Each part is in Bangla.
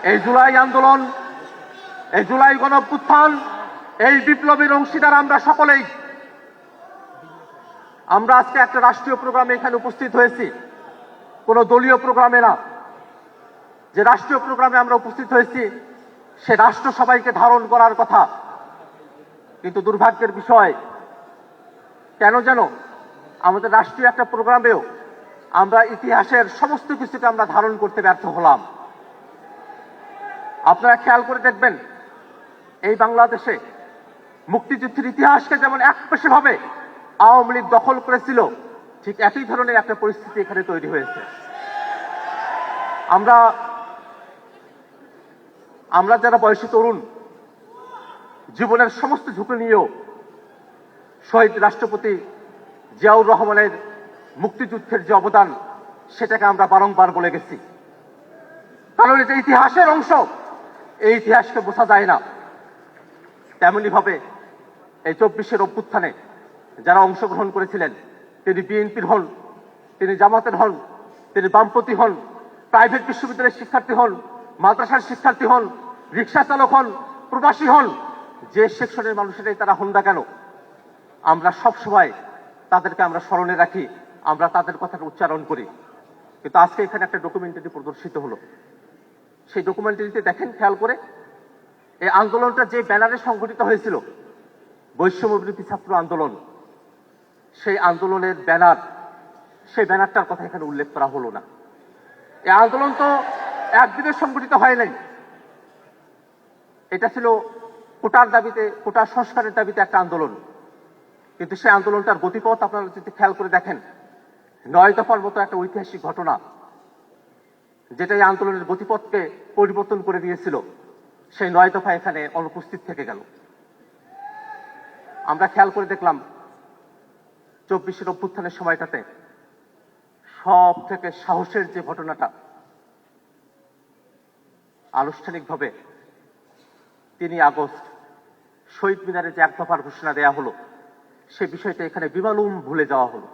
এই জুলাই আন্দোলন, এই জুলাই গণঅভ্যুত্থান, এই বিপ্লবীর অংশীদার আমরা সকলেই। আমরা আজকে একটা রাষ্ট্রীয় প্রোগ্রামে এখানে উপস্থিত হয়েছি, কোনো দলীয় প্রোগ্রামে না। যে রাষ্ট্রীয় প্রোগ্রামে আমরা উপস্থিত হয়েছি সে রাষ্ট্র সবাইকে ধারণ করার কথা, কিন্তু দুর্ভাগ্যের বিষয় কেন যেন আমাদের রাষ্ট্রীয় একটা প্রোগ্রামেও আমরা ইতিহাসের সমস্ত কিছুকে আমরা ধারণ করতে ব্যর্থ হলাম। আপনারা খেয়াল করে দেখবেন, এই বাংলাদেশে মুক্তিযুদ্ধের ইতিহাসকে যেমন একপেশে আওয়ামী লীগ দখল করেছিল, ঠিক একই ধরনের একটা পরিস্থিতি এখানে তৈরি হয়েছে। আমরা যারা বয়সী তরুণ, জীবনের সমস্ত ঝুঁকি নিয়েও শহীদ রাষ্ট্রপতি জিয়াউর রহমানের মুক্তিযুদ্ধের যে অবদান সেটাকে আমরা বারংবার বলে গেছি, কারণ এটা ইতিহাসের অংশ, এই ইতিহাসকে বোঝা যায় না। তেমনি ভাবে এই 24-এর অভ্যুত্থানে যারা অংশগ্রহণ করেছিলেন, তিনি বিএনপির হন, তিনি জামাতের হন, তিনি বামপন্থী হন, প্রাইভেট বিশ্ববিদ্যালয়ের শিক্ষার্থী হন, মাদ্রাসার শিক্ষার্থী হন, রিক্সা চালক হন, প্রবাসী হন, যে সেকশনের মানুষেরাই তারা হন না কেন, আমরা সবসময় তাদেরকে আমরা স্মরণে রাখি, আমরা তাদের কথাটা উচ্চারণ করি। কিন্তু আজকে এখানে একটা ডকুমেন্টারি প্রদর্শিত হলো। সেই ডকুমেন্টারিতে দেখেন খেয়াল করে, এই আন্দোলনটা যে ব্যানারে সংগঠিত হয়েছিল, বৈষম্যবিরোধী ছাত্র আন্দোলন, সেই আন্দোলনের ব্যানার, সেই ব্যানারটার কথা এখানে উল্লেখ করা হলো না। এই আন্দোলন তো একদিনে সংগঠিত হয় নাই, এটা ছিল কোটার দাবিতে, কোটা সংস্কারের দাবিতে একটা আন্দোলন। কিন্তু সেই আন্দোলনটার গতিপথ আপনারা যদি খেয়াল করে দেখেন, 9 দফার মতো একটা ঐতিহাসিক ঘটনা, যেটা এই আন্দোলনের গতিপথকে পরিবর্তন করে দিয়েছিল, সেই 9 দফা এখানে অনুপস্থিত থেকে গেল। আমরা খেয়াল করে দেখলাম 24-এর অভ্যুত্থানের সময়টাতে সব থেকে সাহসের যে ঘটনাটা, আনুষ্ঠানিকভাবে 3 আগস্ট শহীদ মিনারে যে 1 দফার ঘোষণা দেয়া হলো, সে বিষয়টা এখানে বিমালুম ভুলে যাওয়া হলো।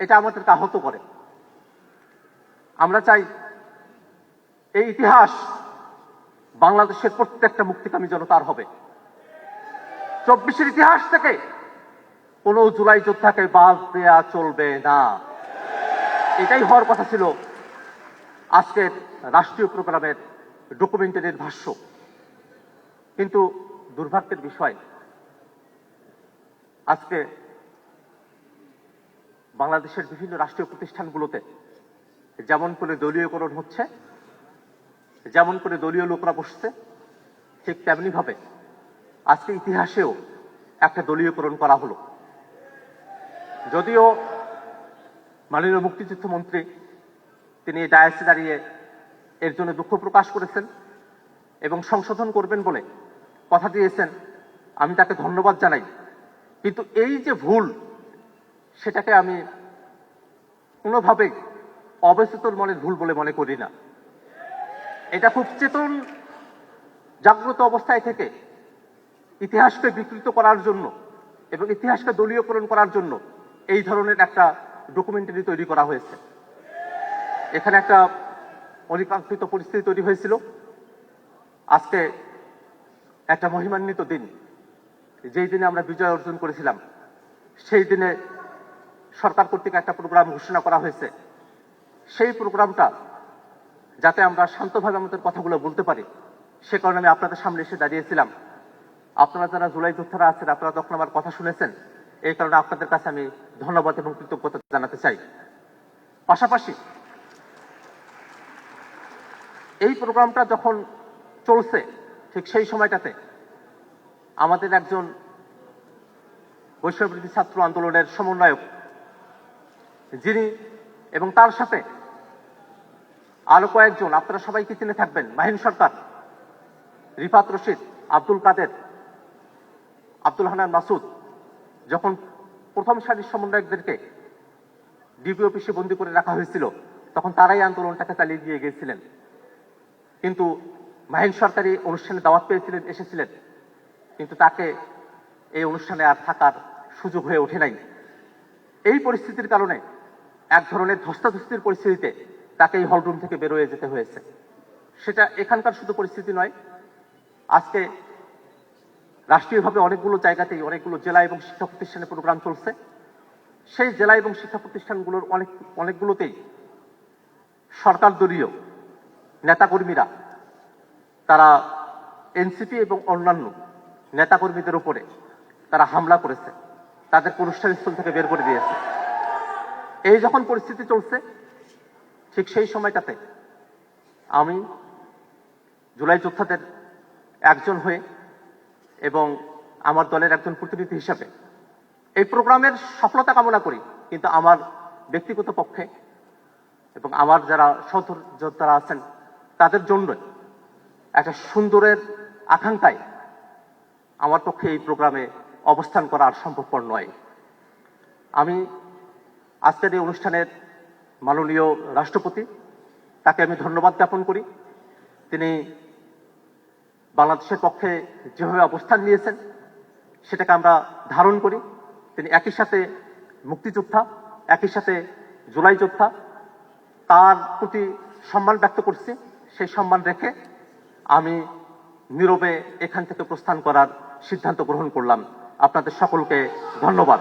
এটা আমাদেরকে আহত করে। আমরা চাই এই ইতিহাস বাংলাদেশের প্রত্যেকটা মুক্তিকামী জনতার হবে। 24-এর ইতিহাস থেকে কোন জুলাই যোদ্ধাকে বাদ দেয়া চলবে না, এটাই হওয়ার কথা ছিল আজকের রাষ্ট্রীয় প্রোগ্রামের ডকুমেন্টারির ভাষ্য। কিন্তু দুর্ভাগ্যের বিষয়, আজকে বাংলাদেশের বিভিন্ন রাষ্ট্রীয় প্রতিষ্ঠানগুলোতে যেমন করে দলীয়করণ হচ্ছে, যেমন করে দলীয় লোকরা বসছে, ঠিক তেমনি ভাবে আজকে ইতিহাসেও একটা দলীয়করণ করা হলো। যদিও মাননীয় মুক্তিযুদ্ধ মন্ত্রী তিনি এই ডায়াসে দাঁড়িয়ে এর জন্য দুঃখ প্রকাশ করেছেন এবং সংশোধন করবেন বলে কথা দিয়েছেন, আমি তাকে ধন্যবাদ জানাই। কিন্তু এই যে ভুল, সেটাকে আমি কোনোভাবেই অবচেতন মনের ভুল বলে মনে করি না। এটা খুব চেতন জাগ্রত অবস্থায় থেকে ইতিহাসকে বিকৃত করার জন্য এবং ইতিহাসকে দলীয়করণ করার জন্য এই ধরনের একটা ডকুমেন্টারি তৈরি করা হয়েছে। এখানে একটা অনিকাঙ্ক্ষিত পরিস্থিতি তৈরি হয়েছিল। আজকে একটা মহিমান্বিত দিন, যেই দিনে আমরা বিজয় অর্জন করেছিলাম, সেই দিনে সরকার কর্তৃক একটা প্রোগ্রাম ঘোষণা করা হয়েছে। সেই প্রোগ্রামটা যাতে আমরা শান্তভাবে আমাদের কথাগুলো বলতে পারি, সে কারণে আমি আপনাদের সামনে এসে দাঁড়িয়েছিলাম। আপনারা যারা জুলাই যোদ্ধারা আছেন, আপনারা তখন আমার কথা শুনেছেন, এই কারণে আপনাদের কাছে আমি ধন্যবাদ এবং কৃতজ্ঞতা জানাতে চাই। পাশাপাশি এই প্রোগ্রামটা যখন চলছে, ঠিক সেই সময়টাতে আমাদের একজন বৈষম্যবিরোধী ছাত্র আন্দোলনের সমন্বয়ক, যিনি এবং তার সাথে আরো কয়েকজন, আপনারা সবাইকে চিনে থাকবেন, মাহিন সরকার, রিফাত রশিদ, আব্দুল কাদের, আব্দুল হান্নান মাসুদ, যখন প্রথম সারির সমন্বয়কদেরকে ডিবি অফিসে বন্দী করে রাখা হয়েছিল, তখন তারাই আন্দোলনটাকে চালিয়ে দিয়ে গিয়েছিলেন। কিন্তু মাহিন সরকারি অনুষ্ঠানে দাওয়াত পেয়েছিলেন, এসেছিলেন, কিন্তু তাকে এই অনুষ্ঠানে আর থাকার সুযোগ হয়ে ওঠে নাই। এই পরিস্থিতির কারণে এক ধরনের ধস্তাধস্তির পরিস্থিতিতে তাকে এই হলরুম থেকে বেরোয় যেতে হয়েছে। সেটা এখানকার শুধু পরিস্থিতি নয়, আজকে রাষ্ট্রীয়ভাবে অনেকগুলো জায়গাতেই অনেকগুলো জেলা এবং শিক্ষা প্রতিষ্ঠানে প্রোগ্রাম চলছে। সেই জেলা এবং শিক্ষা প্রতিষ্ঠানগুলোর অনেকগুলোতেই সরকার দলীয় নেতাকর্মীরা তারা এনসিপি এবং অন্যান্য নেতাকর্মীদের উপরে তারা হামলা করেছে, তাদের অনুষ্ঠান স্থল থেকে বের করে দিয়েছে। এই যখন পরিস্থিতি চলছে, ঠিক সেই সময়টাতে আমি জুলাই যোদ্ধাদের একজন হয়ে এবং আমার দলের একজন প্রতিনিধি হিসাবে এই প্রোগ্রামের সফলতা কামনা করি, কিন্তু আমার ব্যক্তিগত পক্ষে এবং আমার যারা সহযোদ্ধারা আছেন তাদের জন্য একটা সুন্দরের আকাঙ্ক্ষায় আমার পক্ষে এই প্রোগ্রামে অবস্থান করা আর সম্ভবপর নয়। আমি আজকের এই অনুষ্ঠানের মাননীয় রাষ্ট্রপতি, তাকে আমি ধন্যবাদ জ্ঞাপন করি। তিনি বাংলাদেশের পক্ষে যেভাবে অবস্থান নিয়েছেন সেটাকে আমরা ধারণ করি। তিনি একই সাথে মুক্তিযোদ্ধা, একই সাথে জুলাই যোদ্ধা, তার প্রতি সম্মান ব্যক্ত করছি। সেই সম্মান রেখে আমি নীরবে এখান থেকে প্রস্থান করার সিদ্ধান্ত গ্রহণ করলাম। আপনাদের সকলকে ধন্যবাদ।